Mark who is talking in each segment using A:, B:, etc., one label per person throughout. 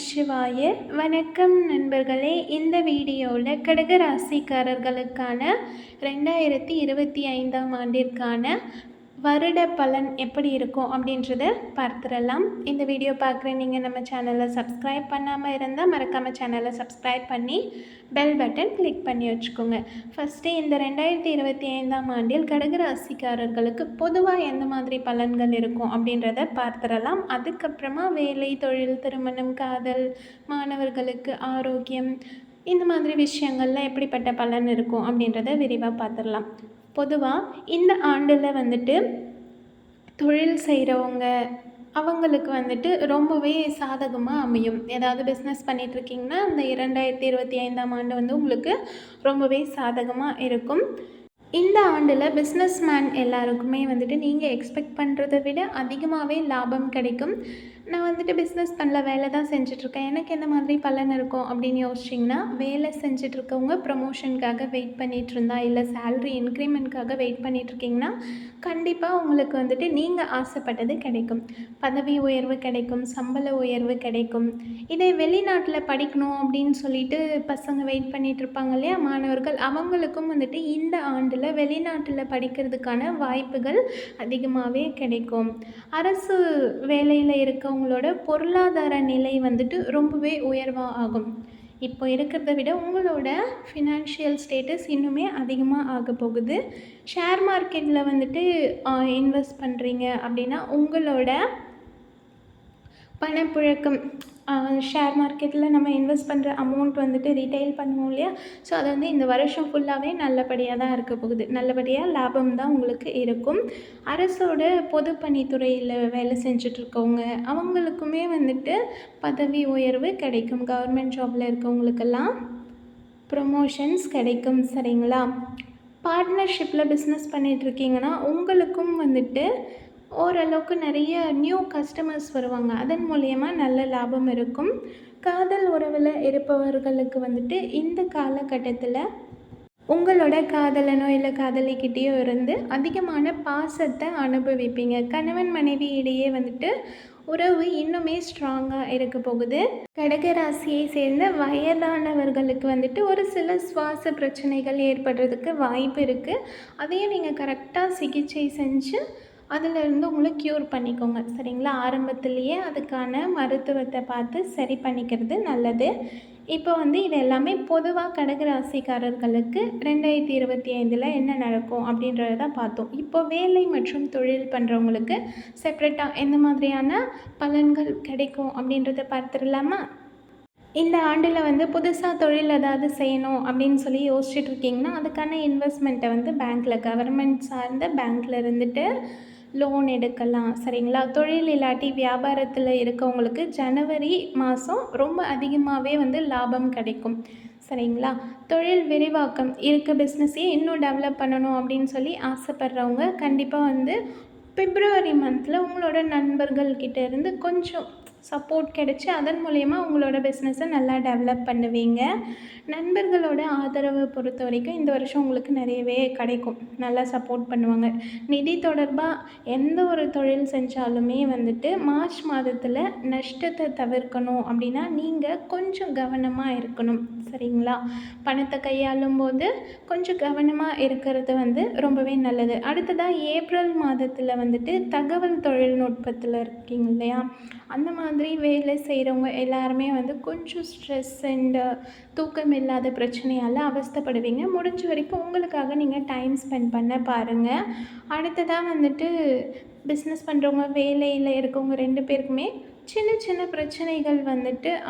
A: சிவாய. வணக்கம் நண்பர்களே. இந்த வீடியோவில் கடக ராசிக்காரர்களுக்கான 2025ஆம் ஆண்டிற்கான வருட பலன் எப்படி இருக்கும் அப்படின்றத பார்த்துடலாம். இந்த வீடியோ பார்க்குற நீங்கள் நம்ம சேனலை சப்ஸ்கிரைப் பண்ணாமல் இருந்தால் மறக்காமல் சேனலை சப்ஸ்கிரைப் பண்ணி பெல் பட்டன் கிளிக் பண்ணி வச்சுக்கோங்க. ஃபஸ்ட்டு இந்த 2025ஆம் ஆண்டில் கடக ராசிக்காரர்களுக்கு பொதுவாக எந்த மாதிரி பலன்கள் இருக்கும் அப்படின்றத பார்த்துடலாம். அதுக்கப்புறமா வேலை, தொழில், திருமணம், காதல், மாணவர்களுக்கு ஆரோக்கியம், இந்த மாதிரி விஷயங்கள்லாம் எப்படிப்பட்ட பலன் இருக்கும் அப்படின்றத விரிவாக பார்த்துடலாம். பொதுவாக இந்த ஆண்டில் தொழில் செய்கிறவங்க அவங்களுக்கு ரொம்பவே சாதகமாக அமையும். ஏதாவது பிஸ்னஸ் பண்ணிகிட்ருக்கிங்கன்னா அந்த 2025ஆம் ஆண்டு உங்களுக்கு ரொம்பவே சாதகமாக இருக்கும். இந்த ஆண்டில் பிஸ்னஸ் மேன் எல்லாருக்குமே நீங்கள் எக்ஸ்பெக்ட் பண்ணுறதை விட அதிகமாகவே லாபம் கிடைக்கும். நான் பிஸ்னஸ் பண்ணல, வேலை தான் செஞ்சிட்ருக்கேன், எனக்கு எந்த மாதிரி பலன் இருக்கும் அப்படின்னு யோசிச்சிங்கன்னா, வேலை செஞ்சிட்ருக்கவங்க ப்ரமோஷனுக்காக வெயிட் பண்ணிகிட்ருந்தா இல்லை சேல்ரி இன்க்ரிமெண்ட்காக வெயிட் பண்ணிகிட்ருக்கிங்கன்னா கண்டிப்பாக உங்களுக்கு நீங்கள் ஆசைப்பட்டது கிடைக்கும். பதவி உயர்வு கிடைக்கும், சம்பள உயர்வு கிடைக்கும். இதே வெளிநாட்டில் படிக்கணும் அப்படின்னு சொல்லிட்டு பசங்க வெயிட் பண்ணிகிட்ருப்பாங்க இல்லையா, மாணவர்கள், அவங்களுக்கும் இந்த ஆண்டில் வெளிநாட்டில் படிக்கிறதுக்கான வாய்ப்புகள் அதிகமாகவே கிடைக்கும். அரசு வேலையில் இருக்கவங்களோட பொருளாதார நிலை ரொம்பவே உயர்வாக ஆகும். இப்போ இருக்கிறத விட உங்களோட ஃபினான்ஷியல் ஸ்டேட்டஸ் இன்னுமே அதிகமாக ஆக போகுது. ஷேர் மார்க்கெட்டில் இன்வெஸ்ட் பண்ணுறீங்க அப்படின்னா உங்களோட பணப்புழக்கம், ஷேர் மார்க்கெட்டில் நம்ம இன்வெஸ்ட் பண்ணுற அமௌண்ட் ரீட்டைல் பண்ணுவோம் இல்லையா, ஸோ அது இந்த வருஷம் ஃபுல்லாகவே நல்லபடியாக தான் இருக்க போகுது. நல்லபடியாக லாபம் தான் உங்களுக்கு இருக்கும். அரசோட பொதுப்பணித்துறையில் வேலை செஞ்சிட்ருக்கவங்க அவங்களுக்குமே பதவி உயர்வு கிடைக்கும். கவர்மெண்ட் ஜாபில் இருக்கவங்களுக்கெல்லாம் ப்ரொமோஷன்ஸ் கிடைக்கும். சரிங்களா? பார்ட்னர்ஷிப்பில் பிஸ்னஸ் பண்ணிகிட்ருக்கீங்கன்னா உங்களுக்கும் ஓரளவுக்கு நிறைய நியூ கஸ்டமர்ஸ் வருவாங்க. அதன் மூலயமா நல்ல லாபம் இருக்கும். காதல் உறவில் இருப்பவர்களுக்கு இந்த காலகட்டத்தில் உங்களோட காதலனோ இல்லை காதலிக்கிட்டேயோ இருந்து அதிகமான பாசத்தை அனுபவிப்பீங்க. கணவன் மனைவி இடையே உறவு இன்னுமே ஸ்ட்ராங்காக இருக்க போகுது. கடகராசியை சேர்ந்த வயதானவர்களுக்கு ஒரு சில சுவாச பிரச்சனைகள் ஏற்படுறதுக்கு வாய்ப்பு இருக்குது. அதையும் நீங்கள் கரெக்டாக சிகிச்சை செஞ்சு அதிலிருந்து உங்களை க்யூர் பண்ணிக்கோங்க. சரிங்களா? ஆரம்பத்திலேயே அதுக்கான மருத்துவத்தை பார்த்து சரி பண்ணிக்கிறது நல்லது. இப்போ இது எல்லாமே பொதுவாக கடகராசிக்காரர்களுக்கு 2025 என்ன நடக்கும் அப்படின்றத தான் பார்த்தோம். இப்போ வேலை மற்றும் தொழில் பண்ணுறவங்களுக்கு செப்ரேட்டாக எந்த மாதிரியான பலன்கள் கிடைக்கும் அப்படின்றத பார்த்துடலாமா? இந்த ஆண்டில் புதுசாக தொழில் ஏதாவது செய்யணும் அப்படின்னு சொல்லி யோசிச்சுட்ருக்கிங்கன்னா அதுக்கான இன்வெஸ்ட்மெண்ட்டை பேங்க்கில், கவர்மெண்ட் சார்ந்த பேங்க்கில் லோன் எடுக்கலாம். சரிங்களா? தொழில் இல்லாட்டி வியாபாரத்தில் இருக்கவங்களுக்கு ஜனவரி மாதம் ரொம்ப அதிகமாகவே லாபம் கிடைக்கும். சரிங்களா? தொழில் விரிவாக்கம் இருக்க பிஸ்னஸையே இன்னும் டெவலப் பண்ணணும் அப்படின்னு சொல்லி ஆசைப்படுறவங்க கண்டிப்பாக பிப்ரவரி மந்தில் உங்களோட நண்பர்கள்கிட்ட இருந்து கொஞ்சம் சப்போர்ட் கிடச்சி அதன் மூலயமா உங்களோட பிஸ்னஸை நல்லா டெவலப் பண்ணுவீங்க. நண்பர்களோட ஆதரவை பொறுத்த வரைக்கும் இந்த வருஷம் உங்களுக்கு நிறையவே கிடைக்கும். நல்லா சப்போர்ட் பண்ணுவாங்க. நிதி தொடர்பாக எந்த ஒரு தொழில் செஞ்சாலுமே மார்ச் மாதத்தில் நஷ்டத்தை தவிர்க்கணும் அப்படின்னா நீங்கள் கொஞ்சம் கவனமாக இருக்கணும். சரிங்களா? பணத்தை கையாளும் போது கொஞ்சம் கவனமாக இருக்கிறது ரொம்பவே நல்லது. அடுத்ததாக ஏப்ரல் மாதத்தில் தகவல் தொழில்நுட்பத்தில் இருக்கீங்க இல்லையா, அந்த மாதிரி வேலை செய்கிறவங்க எல்லாருமே கொஞ்சம் ஸ்ட்ரெஸ் அண்ட் தூக்கம் இல்லாத பிரச்சனையால் அவஸ்தைப்படுவீங்க. முடிஞ்ச வரைக்கும் உங்களுக்காக நீங்கள் டைம் ஸ்பெண்ட் பண்ண பாருங்கள். அடுத்ததாக பிஸ்னஸ் பண்ணுறவங்க, வேலையில் இருக்கவங்க 2 பேருக்குமே சின்ன சின்ன பிரச்சனைகள்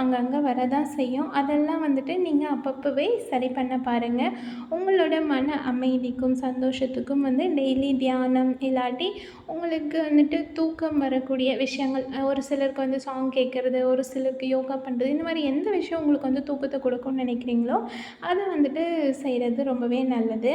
A: அங்கங்கே வரதான் செய்யும். அதெல்லாம் நீங்கள் அப்பப்போவே சரி பண்ண பாருங்கள். உங்களோட மன அமைதிக்கும் சந்தோஷத்துக்கும் டெய்லி தியானம் இல்லாட்டி உங்களுக்கு தூக்கம் வரக்கூடிய விஷயங்கள், ஒரு சிலருக்கு சாங் கேட்குறது, ஒரு சிலருக்கு யோகா பண்ணுறது, இந்த மாதிரி எந்த விஷயம் உங்களுக்கு தூக்கத்தை கொடுக்கும்னு நினைக்கிறீங்களோ அதை செய்கிறது ரொம்பவே நல்லது.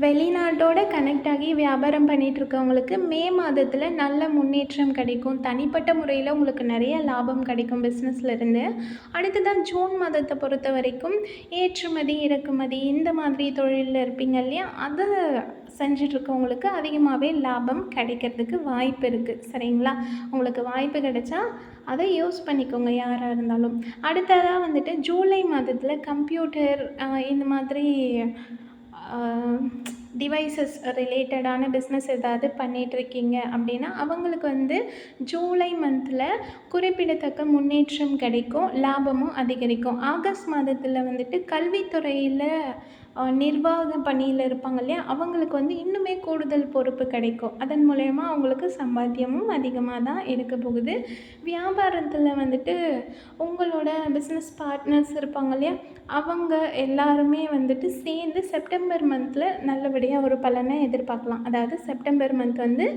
A: வெளிநாட்டோட கனெக்ட் ஆகி வியாபாரம் பண்ணிகிட்ருக்கவங்களுக்கு மே மாதத்தில் நல்ல முன்னேற்றம் கிடைக்கும். தனிப்பட்ட முறையில் உங்களுக்கு நிறைய லாபம் கிடைக்கும் பிஸ்னஸ்லேருந்து. அடுத்ததான் ஜூன் மாதத்தை பொறுத்த வரைக்கும் ஏற்றுமதி, இறக்குமதி, இந்த மாதிரி தொழிலில் இருப்பீங்க இல்லையா, அதை செஞ்சிட்ருக்கவங்களுக்கு அதிகமாகவே லாபம் கிடைக்கிறதுக்கு வாய்ப்பு இருக்குது. சரிங்களா? உங்களுக்கு வாய்ப்பு கிடைச்சா அதை யூஸ் பண்ணிக்கோங்க யாராக இருந்தாலும். அடுத்ததாக வந்துட்டு ஜூலை மாதத்தில் கம்ப்யூட்டர் இந்த மாதிரி டிவைசஸ் ரிலேட்டடான பிஸ்னஸ் ஏதாவது பண்ணிகிட்ருக்கீங்க அப்படின்னா அவங்களுக்கு வந்து ஜூலை மந்தில் குறிப்பிடத்தக்க முன்னேற்றம் கிடைக்கும், லாபமும் அதிகரிக்கும். ஆகஸ்ட் மாதத்தில் வந்துட்டு கல்வித்துறையில் நிர்வாக பணியில் இருப்பாங்க இல்லையா, அவங்களுக்கு வந்து இன்னுமே கூடுதல் பொறுப்பு கிடைக்கும். அதன் மூலயமா அவங்களுக்கு சம்பாத்தியமும் அதிகமாக தான் இருக்க போகுது. வியாபாரத்தில் வந்துட்டு உங்களோட பிஸ்னஸ் பார்ட்னர்ஸ் இருப்பாங்க இல்லையா, அவங்க எல்லாருமே வந்துட்டு சேர்ந்து செப்டம்பர் மந்தில் நல்லபடியாக ஒரு பலனை எதிர்பார்க்கலாம். அதாவது செப்டம்பர் மந்த் வந்து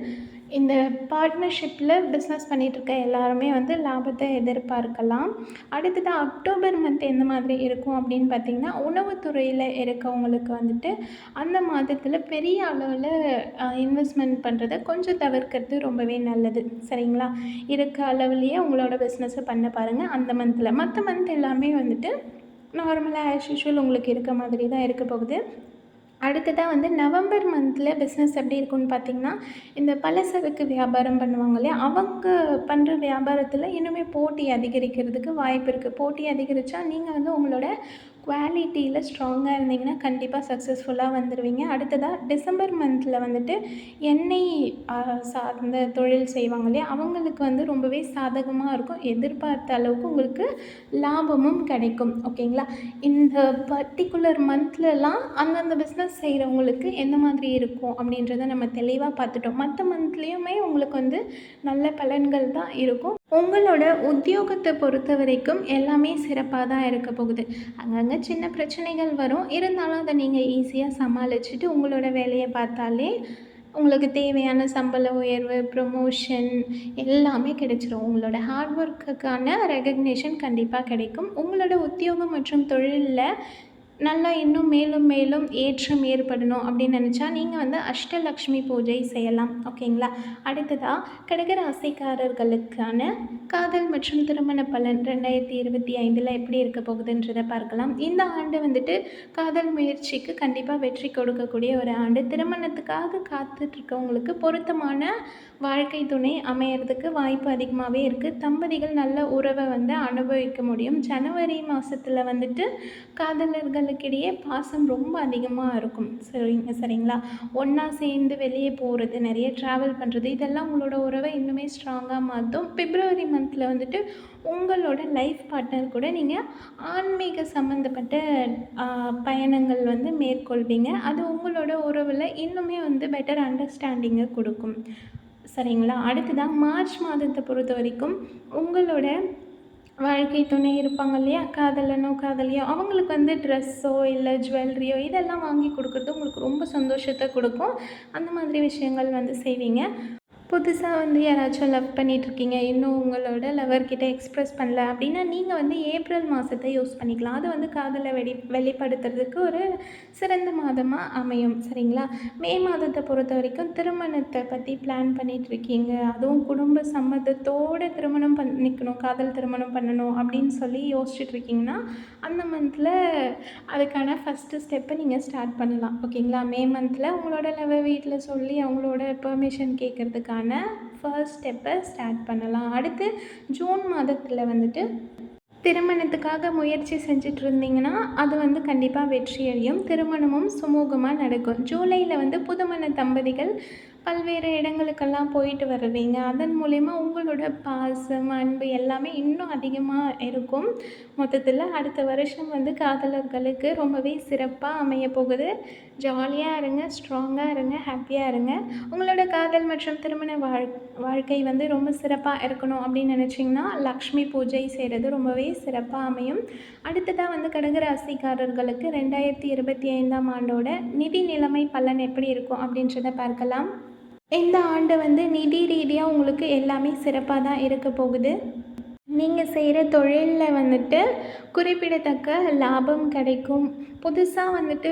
A: இந்த பார்ட்னர்ஷிப்பில் பிஸ்னஸ் பண்ணிகிட்ருக்க எல்லாருமே வந்து லாபத்தை எதிர்பார்க்கலாம். அடுத்தது அக்டோபர் மந்த் எந்த மாதிரி இருக்கும் அப்படின்னு பார்த்திங்கன்னா, உணவுத்துறையில் இருக்கவங்களுக்கு வந்துட்டு அந்த மாதத்தில் பெரிய அளவில் இன்வெஸ்ட்மெண்ட் பண்ணுறதை கொஞ்சம் தவிர்க்கிறது ரொம்பவே நல்லது. சரிங்களா? இருக்க அளவுலேயே உங்களோட பிஸ்னஸை பண்ண பாருங்கள் அந்த மந்தில். மற்ற மந்த் எல்லாமே வந்துட்டு நார்மலாக ஆஸ் யூஷுவல் உங்களுக்கு இருக்க மாதிரி தான் இருக்க போகுது. அடுத்ததாக வந்து நவம்பர் மந்தில் பிஸ்னஸ் எப்படி இருக்குன்னு பார்த்திங்கன்னா, இந்த பலசரக்கு வியாபாரம் பண்ணுவாங்க இல்லையா, அவங்க பண்ணுற வியாபாரத்தில் இன்னுமே போட்டி அதிகரிக்கிறதுக்கு வாய்ப்பு இருக்குது. போட்டி அதிகரித்தா நீங்கள் வந்து உங்களோட குவாலிட்டியில் ஸ்ட்ராங்காக இருந்தீங்கன்னா கண்டிப்பாக சக்ஸஸ்ஃபுல்லாக வந்துடுவீங்க. அடுத்ததாக டிசம்பர் மந்தில் வந்துட்டு எண்ணெய் சார்ந்த தொழில் செய்வாங்க இல்லையா, அவங்களுக்கு வந்து ரொம்பவே சாதகமாக இருக்கும். எதிர்பார்த்த அளவுக்கு உங்களுக்கு லாபமும் கிடைக்கும். ஓகேங்களா? இந்த பர்டிகுலர் மந்த்லலாம் அந்தந்த பிஸ்னஸ் செய்கிறவங்களுக்கு எந்த மாதிரி இருக்கும் அப்படின்றத நம்ம தெளிவாக பார்த்துட்டோம். மற்ற மந்த்லேயுமே உங்களுக்கு வந்து நல்ல பலன்கள் தான் இருக்கும். உங்களோட உத்தியோகத்தை பொறுத்த வரைக்கும் எல்லாமே சிறப்பாக தான் இருக்க போகுது. அங்கங்கே சின்ன பிரச்சனைகள் வரும், இருந்தாலும் அதை நீங்கள் ஈஸியாக சமாளிச்சுட்டு உங்களோட வேலையை பார்த்தாலே உங்களுக்கு தேவையான சம்பள உயர்வு, ப்ரொமோஷன் எல்லாமே கிடைச்சிரும். உங்களோட ஹார்ட் ஒர்க்குக்கான ரெகக்னேஷன் கண்டிப்பாக கிடைக்கும். உங்களோட உத்தியோகம் மற்றும் தொழிலில் நல்லா இன்னும் மேலும் மேலும் ஏற்றம் ஏற்படணும் அப்படின்னு நினச்சா நீங்கள் வந்து அஷ்டலக்ஷ்மி பூஜை செய்யலாம். ஓகேங்களா? அடுத்ததாக கடகராசிக்காரர்களுக்கான காதல் மற்றும் திருமண பலன் 2025 எப்படி இருக்க போகுதுன்றதை பார்க்கலாம். இந்த ஆண்டு வந்துட்டு காதல் முயற்சிக்கு கண்டிப்பாக வெற்றி கொடுக்கக்கூடிய ஒரு ஆண்டு. திருமணத்துக்காக காத்துட்ருக்கவங்களுக்கு பொருத்தமான வாழ்க்கை துணை அமையறதுக்கு வாய்ப்பு அதிகமாகவே இருக்குது. தம்பதிகள் நல்ல உறவை வந்து அனுபவிக்க முடியும். ஜனவரி மாதத்தில் வந்துட்டு காதலர்களுக்கிடையே பாசம் ரொம்ப அதிகமாக இருக்கும். சரிங்களா? ஒன்றா சேர்ந்து வெளியே போகிறது, நிறைய ட்ராவல் பண்ணுறது, இதெல்லாம் உங்களோட உறவை இன்னுமே ஸ்ட்ராங்காக மாற்றும். பிப்ரவரி மந்தில் வந்துட்டு உங்களோட லைஃப் பார்ட்னர் கூட நீங்கள் ஆன்மீக சம்மந்தப்பட்ட பயணங்கள் வந்து மேற்கொள்வீங்க. அது உங்களோட உறவில் இன்னுமே வந்து பெட்டர் அண்டர்ஸ்டாண்டிங்கை கொடுக்கும். சரிங்களா? அடுத்ததாக மார்ச் மாதத்தை பொறுத்த வரைக்கும் உங்களோட வாழ்க்கை துணை இருப்பாங்க இல்லையா, காதலனோ காதலியோ, அவங்களுக்கு வந்து ட்ரெஸ்ஸோ இல்லை ஜுவல்லரியோ இதெல்லாம் வாங்கி கொடுக்குறது உங்களுக்கு ரொம்ப சந்தோஷத்தை கொடுக்கும். அந்த மாதிரி விஷயங்கள் வந்து செய்வீங்க. புதுசாக வந்து யாராச்சும் லவ் பண்ணிகிட்ருக்கீங்க, இன்னும் உங்களோட லவர்கிட்ட எக்ஸ்ப்ரெஸ் பண்ணல அப்படின்னா நீங்கள் வந்து ஏப்ரல் மாதத்தை யூஸ் பண்ணிக்கலாம். அது வந்து காதலை வெளிப்படுத்துறதுக்கு ஒரு சிறந்த மாதமாக அமையும். சரிங்களா? மே மாதத்தை பொறுத்த வரைக்கும் திருமணத்தை பற்றி பிளான் பண்ணிகிட்ருக்கீங்க, அதுவும் குடும்ப சம்மதத்தோடு திருமணம் பண்ணிக்கணும், காதல் திருமணம் பண்ணணும் அப்படின்னு சொல்லி யோசிச்சுட்ருக்கீங்கன்னா அந்த மந்தில் அதுக்கான ஃபஸ்ட்டு ஸ்டெப்பை நீங்கள் ஸ்டார்ட் பண்ணலாம். ஓகேங்களா? மே மந்தில் உங்களோட லவ் வீட்டில் சொல்லி அவங்களோட பெர்மிஷன் கேட்குறதுக்கான ஃபர்ஸ்ட் ஸ்டெப்பை ஸ்டார்ட் பண்ணலாம். அடுத்து ஜூன் மாதத்தில் வந்துட்டு திருமணத்துக்காக முயற்சி செஞ்சுட்டு இருந்தீங்கன்னா அது வந்து கண்டிப்பாக வெற்றியடையும். திருமணமும் சுமூகமாக நடக்கும். ஜூலையில் வந்து புதுமண தம்பதிகள் பல்வேறு இடங்களுக்கெல்லாம் போயிட்டு வருவீங்க. அதன் மூலயமா உங்களோட பாசம், அன்பு எல்லாமே இன்னும் அதிகமாக இருக்கும். மொத்தத்தில் அடுத்த வருஷம் வந்து காதலர்களுக்கு ரொம்பவே சிறப்பாக அமைய போகுது. ஜாலியாக இருங்க, ஸ்ட்ராங்காக இருங்க, ஹாப்பியாக இருங்க. உங்களோட காதல் மற்றும் திருமண வாழ்க்கை வந்து ரொம்ப சிறப்பாக இருக்கணும் அப்படின்னு நினச்சிங்கன்னா லக்ஷ்மி பூஜை செய்கிறது ரொம்பவே சிறப்பாக அமையும். அடுத்ததாக வந்து கடகராசிக்காரர்களுக்கு 2025 ஆண்டோட நிதி நிலைமை பலன் எப்படி இருக்கும் அப்படின்றத பார்க்கலாம். இந்த ஆண்டு வந்து நிதி ரீதியாக உங்களுக்கு எல்லாமே சிறப்பாக தான் இருக்க போகுது. நீங்கள் செய்கிற தொழிலில் வந்துட்டு குறிப்பிடத்தக்க லாபம் கிடைக்கும். புதுசாக வந்துட்டு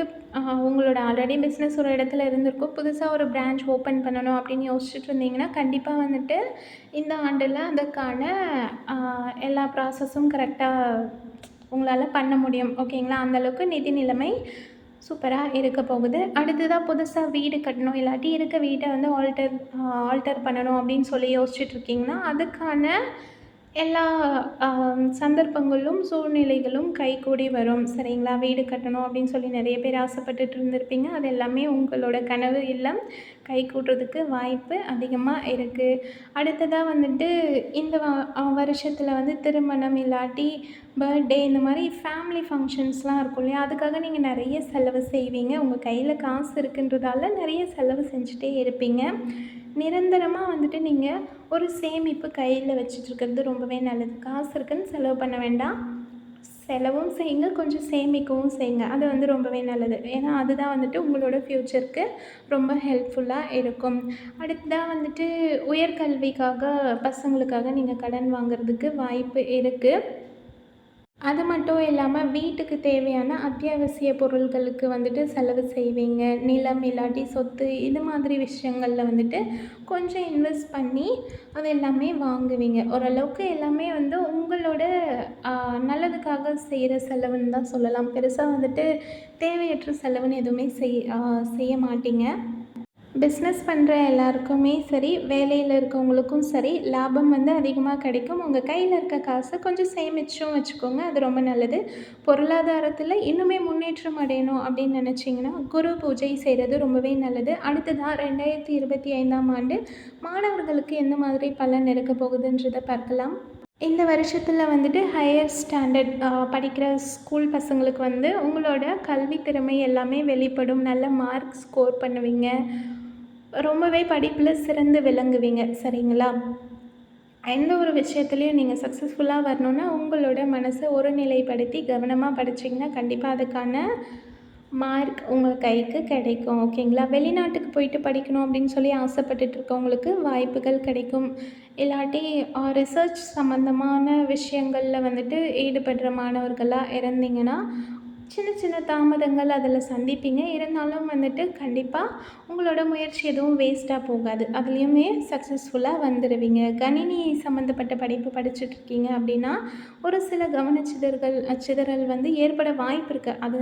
A: உங்களோட ஆல்ரெடி பிஸ்னஸ் ஒரு இடத்துல இருந்திருக்கும், புதுசாக ஒரு பிரான்ச் ஓப்பன் பண்ணணும் அப்படின்னு யோசிச்சுட்டு இருந்தீங்கன்னா கண்டிப்பாக வந்துட்டு இந்த ஆண்டில் அதுக்கான எல்லா ப்ராசஸும் கரெக்டாக உங்களால் பண்ண முடியும். ஓகேங்களா? அந்தளவுக்கு நிதி நிலைமை சூப்பராக இருக்க போகுது. அடுத்ததா புதுசா வீடு கட்டணும், இல்லாட்டி இருக்க வீட்ட வந்து ஆல்டர் பண்ணணும் அப்படின்னு சொல்லி யோசிச்சுட்ருக்கீங்கன்னா, அதுக்கான எல்லா சந்தர்ப்பங்களும், சூழ்நிலைகளும் கைகூடி வரும். சரிங்களா? வீடு கட்டணும் அப்படின்னு சொல்லி நெறைய பேர் ஆசைப்பட்டுட்டு இருந்திருப்பீங்க. அது எல்லாமே உங்களோட கனவு இல்லம் கைகூடுறதுக்கு வாய்ப்பு அதிகமா இருக்கு. அடுத்ததா வந்துட்டு இந்த வருஷத்துல வந்து திருமணம் இல்லாட்டி பர்த்டே இந்த மாரி ஃபேமிலி ஃபங்க்ஷன்ஸ்லாம் இருக்கும் இல்லையா? அதுக்காக நீங்க நெறைய செலவு செய்வீங்க. உங்க கையில காசு இருக்குன்றதால நெறைய செலவு செஞ்சுட்டே இருப்பீங்க. நிரந்தரமா வந்துட்டு நீங்க ஒரு சேமிப்பு கையில வச்சுட்ருக்கிறது ரொம்பவே நல்லது. காசு இருக்குன்னு செலவு பண்ண வேண்டாம். செலவும் செய்யுங்க, கொஞ்சம் சேமிக்கவும் செய்யுங்க. அது வந்து ரொம்பவே நல்லது. ஏன்னா, அதுதான் வந்துட்டு உங்களோட ஃப்யூச்சருக்கு ரொம்ப ஹெல்ப்ஃபுல்லாக இருக்கும். அடுத்ததா வந்துட்டு உயர்கல்விக்காக பசங்களுக்காக நீங்க கடன் வாங்குறதுக்கு வாய்ப்பு இருக்கு. அது மட்டும் இல்லாமல் வீட்டுக்கு தேவையான அத்தியாவசிய பொருட்களுக்கு வந்துட்டு செலவு செய்வீங்க. நிலம் இல்லாட்டி சொத்து இது மாதிரி விஷயங்களில் வந்துட்டு கொஞ்சம் இன்வெஸ்ட் பண்ணி அது எல்லாமே வாங்குவீங்க. ஓரளவுக்கு எல்லாமே வந்து உங்களோட நல்லதுக்காக செய்கிற செலவுன்னு தான் சொல்லலாம். பெருசாக வந்துட்டு தேவையற்ற செலவுன்னு எதுவுமே செய்ய மாட்டீங்க. பிஸ்னஸ் பண்ணுற எல்லாருக்குமே சரி, வேலையில் இருக்கவங்களுக்கும் சரி, லாபம் வந்து அதிகமாக கிடைக்கும். உங்கள் கையில் இருக்க காசை கொஞ்சம் சேமிச்சும் வச்சுக்கோங்க. அது ரொம்ப நல்லது. பொருளாதாரத்தில் இன்னுமே முன்னேற்றம் அடையணும் அப்படின்னு நினச்சிங்கன்னா, குரு பூஜை செய்கிறது ரொம்பவே நல்லது. அடுத்ததாக 2025ஆம் ஆண்டு மாணவர்களுக்கு எந்த மாதிரி பலன் இருக்க போகுதுன்றதை பார்க்கலாம். இந்த வருஷத்தில் வந்துட்டு ஹையர் ஸ்டாண்டர்ட் படிக்கிற ஸ்கூல் பசங்களுக்கு வந்து உங்களோட கல்வி திறமை எல்லாமே வெளிப்படும். நல்ல மார்க் ஸ்கோர் பண்ணுவீங்க. ரொம்பவே படிப்பில் சிறந்து விளங்குவீங்க. சரிங்களா? எந்த ஒரு விஷயத்துலையும் நீங்கள் சக்ஸஸ்ஃபுல்லாக வரணுன்னா, உங்களோட மனசை ஒருநிலைப்படுத்தி கவனமாக படிச்சிங்கன்னா, கண்டிப்பாக அதுக்கான மார்க் உங்கள் கைக்கு கிடைக்கும். ஓகேங்களா? வெளிநாட்டுக்கு போயிட்டு படிக்கணும் அப்படின்னு சொல்லி ஆசைப்பட்டுட்டு இருக்கவங்களுக்கு வாய்ப்புகள் கிடைக்கும். இல்லாட்டி ரிசர்ச் சம்மந்தமான விஷயங்களில் வந்துட்டு ஈடுபடுற மாணவர்களாக இருந்தீங்கன்னா, சின்ன சின்ன தாமதங்கள் அதில் சந்திப்பீங்க. இருந்தாலும் வந்துட்டு கண்டிப்பாக உங்களோட முயற்சி எதுவும் வேஸ்ட்டாக போகாது. அதுலேயுமே சக்ஸஸ்ஃபுல்லாக வந்துடுவீங்க. கணினி சம்மந்தப்பட்ட படிப்பு படிச்சுட்ருக்கீங்க அப்படின்னா, ஒரு சில சிதறல் வந்து ஏற்பட வாய்ப்பு இருக்குது. அது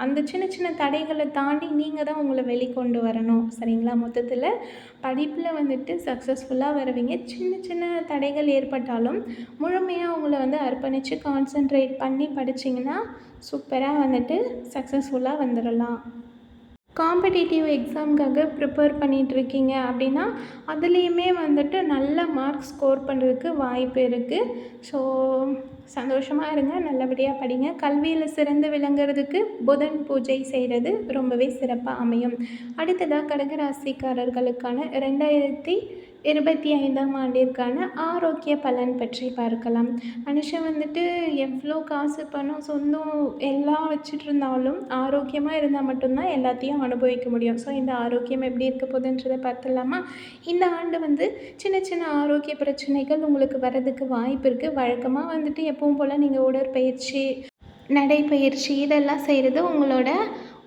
A: அந்த சின்ன சின்ன தடைகளை தாண்டி நீங்கள் தான் உங்களை வெளிக்கொண்டு வரணும். சரிங்களா? மொத்தத்தில் படிப்பில் வந்துட்டு சக்ஸஸ்ஃபுல்லாக வருவீங்க. சின்ன சின்ன தடைகள் ஏற்பட்டாலும் முழுமையாக உங்களை வந்து அர்ப்பணித்து கான்சென்ட்ரேட் பண்ணி படிச்சிங்கன்னா சூப்பராக வந்துட்டு சக்ஸஸ்ஃபுல்லாக வந்துடலாம். காம்படிட்டிவ் எக்ஸாமுக்காக ப்ரிப்பேர் பண்ணிகிட்ருக்கீங்க அப்படின்னா, அதுலேயுமே வந்துட்டு நல்ல மார்க் ஸ்கோர் பண்ணுறதுக்கு வாய்ப்பு இருக்குது. ஸோ சந்தோஷமாக இருங்க, நல்லபடியாக படிங்க. கல்வியில் சிறந்து விளங்குறதுக்கு புதன் பூஜை செய்கிறது ரொம்பவே சிறப்பாக அமையும். அடுத்ததாக கடகராசிக்காரர்களுக்கான 2025ஆம் ஆண்டிற்கான ஆரோக்கிய பலன் பற்றி பார்க்கலாம். மனுஷன் வந்துட்டு எவ்வளோ காசு, பணம், சொந்தம் எல்லாம் வச்சுட்டு இருந்தாலும் ஆரோக்கியமாக இருந்தால் மட்டும்தான் எல்லாத்தையும் அனுபவிக்க முடியும். ஸோ இந்த ஆரோக்கியம் எப்படி இருக்க போகுதுன்றதை பார்த்துடலாமா? இந்த ஆண்டு வந்து சின்ன சின்ன ஆரோக்கிய பிரச்சனைகள் உங்களுக்கு வர்றதுக்கு வாய்ப்பு இருக்குது. வழக்கமாக வந்துட்டு எப்பவும் போல் நீங்கள் உடற்பயிற்சி, நடைப்பயிற்சி இதெல்லாம் செய்கிறது உங்களோட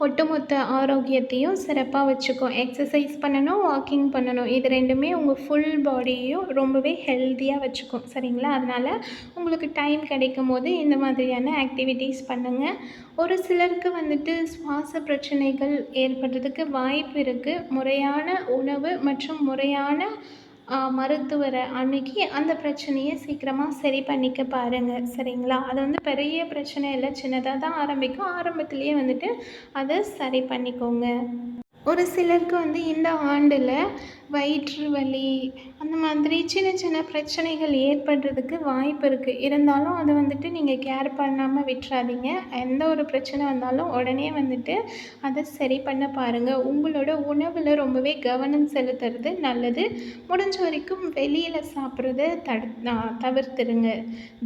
A: ஒட்டுமொத்த ஆரோக்கியத்தையும் சிறப்பாக வச்சுக்கும். எக்ஸசைஸ் பண்ணணும், வாக்கிங் பண்ணணும். இது ரெண்டுமே உங்கள் ஃபுல் பாடியையும் ரொம்பவே ஹெல்த்தியாக வச்சுக்கும். சரிங்களா? அதனால் உங்களுக்கு டைம் கிடைக்கும் போது இந்த மாதிரியான ஆக்டிவிட்டீஸ் பண்ணுங்கள். ஒரு சிலருக்கு வந்துட்டு சுவாச பிரச்சனைகள் ஏற்படுறதுக்கு வாய்ப்பு இருக்குது. முறையான உணவு மற்றும் முறையான மருத்துவரை அணுகி அந்த பிரச்சனையை சீக்கிரமாக சரி பண்ணிக்க பாருங்கள். சரிங்களா? அது வந்து பெரிய பிரச்சனை இல்லை, சின்னதாக தான் ஆரம்பிக்கும். ஆரம்பத்துலேயே வந்துட்டு அதை சரி பண்ணிக்கோங்க. ஒரு சிலருக்கு வந்து இந்த ஆண்டில் வயிற்று வலி அந்த மாதிரி சின்ன சின்ன பிரச்சனைகள் ஏற்படுறதுக்கு வாய்ப்பு இருக்குது. இருந்தாலும் அதை வந்துட்டு நீங்கள் கேர் பண்ணாமல் விட்டுறாதீங்க. எந்த ஒரு பிரச்சனை வந்தாலும் உடனே வந்துட்டு அதை சரி பண்ண பாருங்கள். உங்களோட உணவில் ரொம்பவே கவனம் செலுத்துறது நல்லது. முடிஞ்ச வரைக்கும் வெளியில் சாப்பிட்றத தவிர்த்துடுங்க.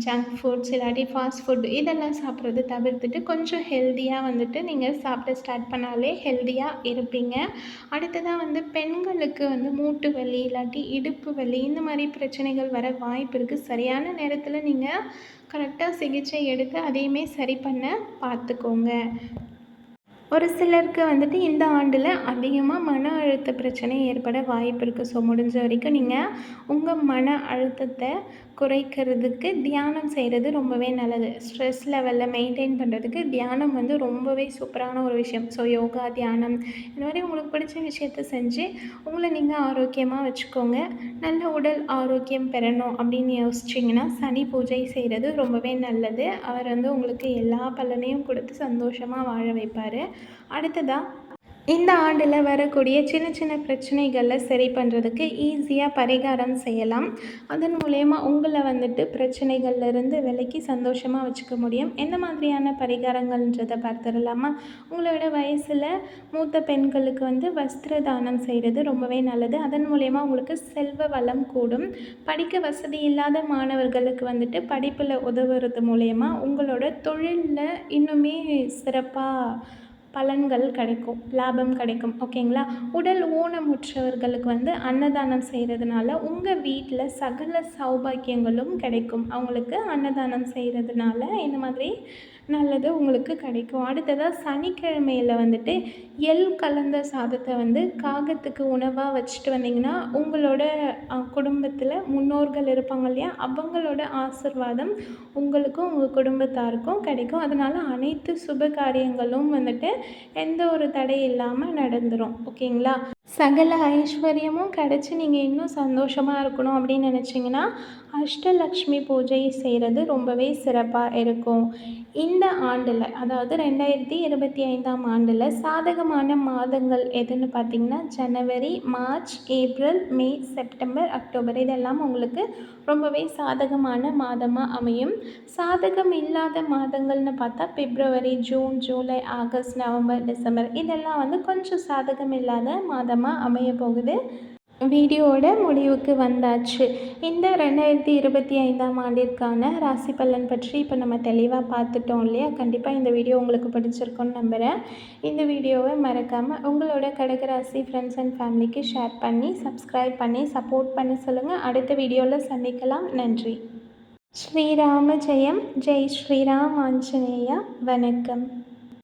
A: ஜங்க் ஃபுட்ஸ் இல்லாட்டி ஃபாஸ்ட் ஃபுட் இதெல்லாம் சாப்பிட்றது தவிர்த்துட்டு கொஞ்சம் ஹெல்த்தியாக வந்துட்டு நீங்கள் சாப்பிட ஸ்டார்ட் பண்ணாலே ஹெல்த்தியாக இருப்பீங்க. அடுத்ததாக வந்து பெண்களுக்கு வந்து மூட்டு வலி இல்லாட்டி இடுப்பு வலி இந்த மாதிரி பிரச்சனைகள் வர வாய்ப்பு இருக்குது. சரியான நேரத்தில் நீங்கள் கரெக்டாக சிகிச்சை எடுத்து அதையுமே சரி பண்ண பார்த்துக்கோங்க. ஒரு சிலருக்கு வந்துட்டு இந்த ஆண்டில் அதிகமாக மன அழுத்த பிரச்சனை ஏற்பட வாய்ப்பு இருக்குது. ஸோ முடிஞ்ச வரைக்கும் நீங்கள் உங்கள் மன அழுத்தத்தை குறைக்கிறதுக்கு தியானம் செய்கிறது ரொம்பவே நல்லது. ஸ்ட்ரெஸ் லெவலில் மெயின்டைன் பண்ணுறதுக்கு தியானம் வந்து ரொம்பவே சூப்பரான ஒரு விஷயம். ஸோ யோகா, தியானம் இந்த மாதிரி உங்களுக்கு பிடிச்ச விஷயத்த செஞ்சு உங்களை நீங்கள் ஆரோக்கியமாக வச்சுக்கோங்க. நல்ல உடல் ஆரோக்கியம் பெறணும் அப்படின்னு யோசிச்சிங்கன்னா சனி பூஜை செய்கிறது ரொம்பவே நல்லது. அவர் வந்து உங்களுக்கு எல்லா பலனையும் கொடுத்து சந்தோஷமாக வாழ வைப்பார். அடுத்ததாக இந்த ஆண்டில் வரக்கூடிய சின்ன சின்ன பிரச்சனைகளை சரி பண்ணுறதுக்கு ஈஸியாக பரிகாரம் செய்யலாம். அதன் மூலயமா உங்களை வந்துட்டு பிரச்சனைகள்லேருந்து விலக்கி சந்தோஷமாக வச்சுக்க முடியும். எந்த மாதிரியான பரிகாரங்கள்ன்றதை பார்த்துடலாமா? உங்களோட வயசில் மூத்த பெண்களுக்கு வந்து வஸ்திர தானம் செய்கிறது ரொம்பவே நல்லது. அதன் மூலயமா உங்களுக்கு செல்வ வளம் கூடும். படிக்க வசதி இல்லாத மாணவர்களுக்கு வந்துட்டு படிப்பில் உதவுறது மூலயமா உங்களோட தொழிலில் இன்னுமே சிறப்பாக பலன்கள் கிடைக்கும், லாபம் கிடைக்கும். ஓகேங்களா? உடல் ஊனமுற்றவர்களுக்கு வந்து அன்னதானம் செய்கிறதுனால உங்கள் வீட்டில் சகல சௌபாக்கியங்களும் கிடைக்கும். அவங்களுக்கு அன்னதானம் செய்கிறதுனால இந்த மாதிரி நல்லது உங்களுக்கு கிடைக்கும். அடுத்ததாக சனிக்கிழமையில் வந்துட்டு எள் கலந்த சாதத்தை வந்து காகத்துக்கு உணவாக வச்சுட்டு வந்தீங்கன்னா உங்களோட குடும்பத்தில் முன்னோர்கள் இருப்பாங்க இல்லையா, அவங்களோட ஆசிர்வாதம் உங்களுக்கும் உங்கள் குடும்பத்தாருக்கும் கிடைக்கும். அதனால் அனைத்து சுப காரியங்களும் வந்துட்டு எந்த ஒரு தடை இல்லாமல் நடந்துடும். ஓகேங்களா? சகல ஐஸ்வர்யமும் கிடச்சி நீங்கள் இன்னும் சந்தோஷமாக இருக்கணும் அப்படின்னு நினச்சிங்கன்னா அஷ்டலக்ஷ்மி பூஜை செய்கிறது ரொம்பவே சிறப்பாக இருக்கும். இந்த ஆண்டில், அதாவது 2025ஆம் ஆண்டில் சாதகமான மாதங்கள் எதுன்னு பார்த்திங்கன்னா ஜனவரி, மார்ச், ஏப்ரல், மே, செப்டம்பர், அக்டோபர் இதெல்லாம் உங்களுக்கு ரொம்பவே சாதகமான மாதமாக அமையும். சாதகம் இல்லாத மாதங்கள்னு பார்த்தா February, June, July, August, November, December இதெல்லாம் வந்து கொஞ்சம் சாதகம் இல்லாத மாதமாக அமைய போகுது. வீடியோவோட முடிவுக்கு வந்தாச்சு. இந்த 2025ஆம் ஆண்டிற்கான ராசி பலன் பற்றி இப்போ நம்ம தெளிவாக பார்த்துட்டோம் இல்லையா? கண்டிப்பாக இந்த வீடியோ உங்களுக்கு பிடிச்சிருக்குன்னு நம்புகிறேன். இந்த வீடியோவை மறக்காமல் உங்களோட கடகராசி ஃப்ரெண்ட்ஸ் அண்ட் ஃபேமிலிக்கு ஷேர் பண்ணி சப்ஸ்கிரைப் பண்ணி சப்போர்ட் பண்ண சொல்லுங்கள். அடுத்த வீடியோவில் சந்திக்கலாம். நன்றி. ஸ்ரீராம ஜெயம். ஜெய் ஸ்ரீராம் ஆஞ்சநேயா. வணக்கம்.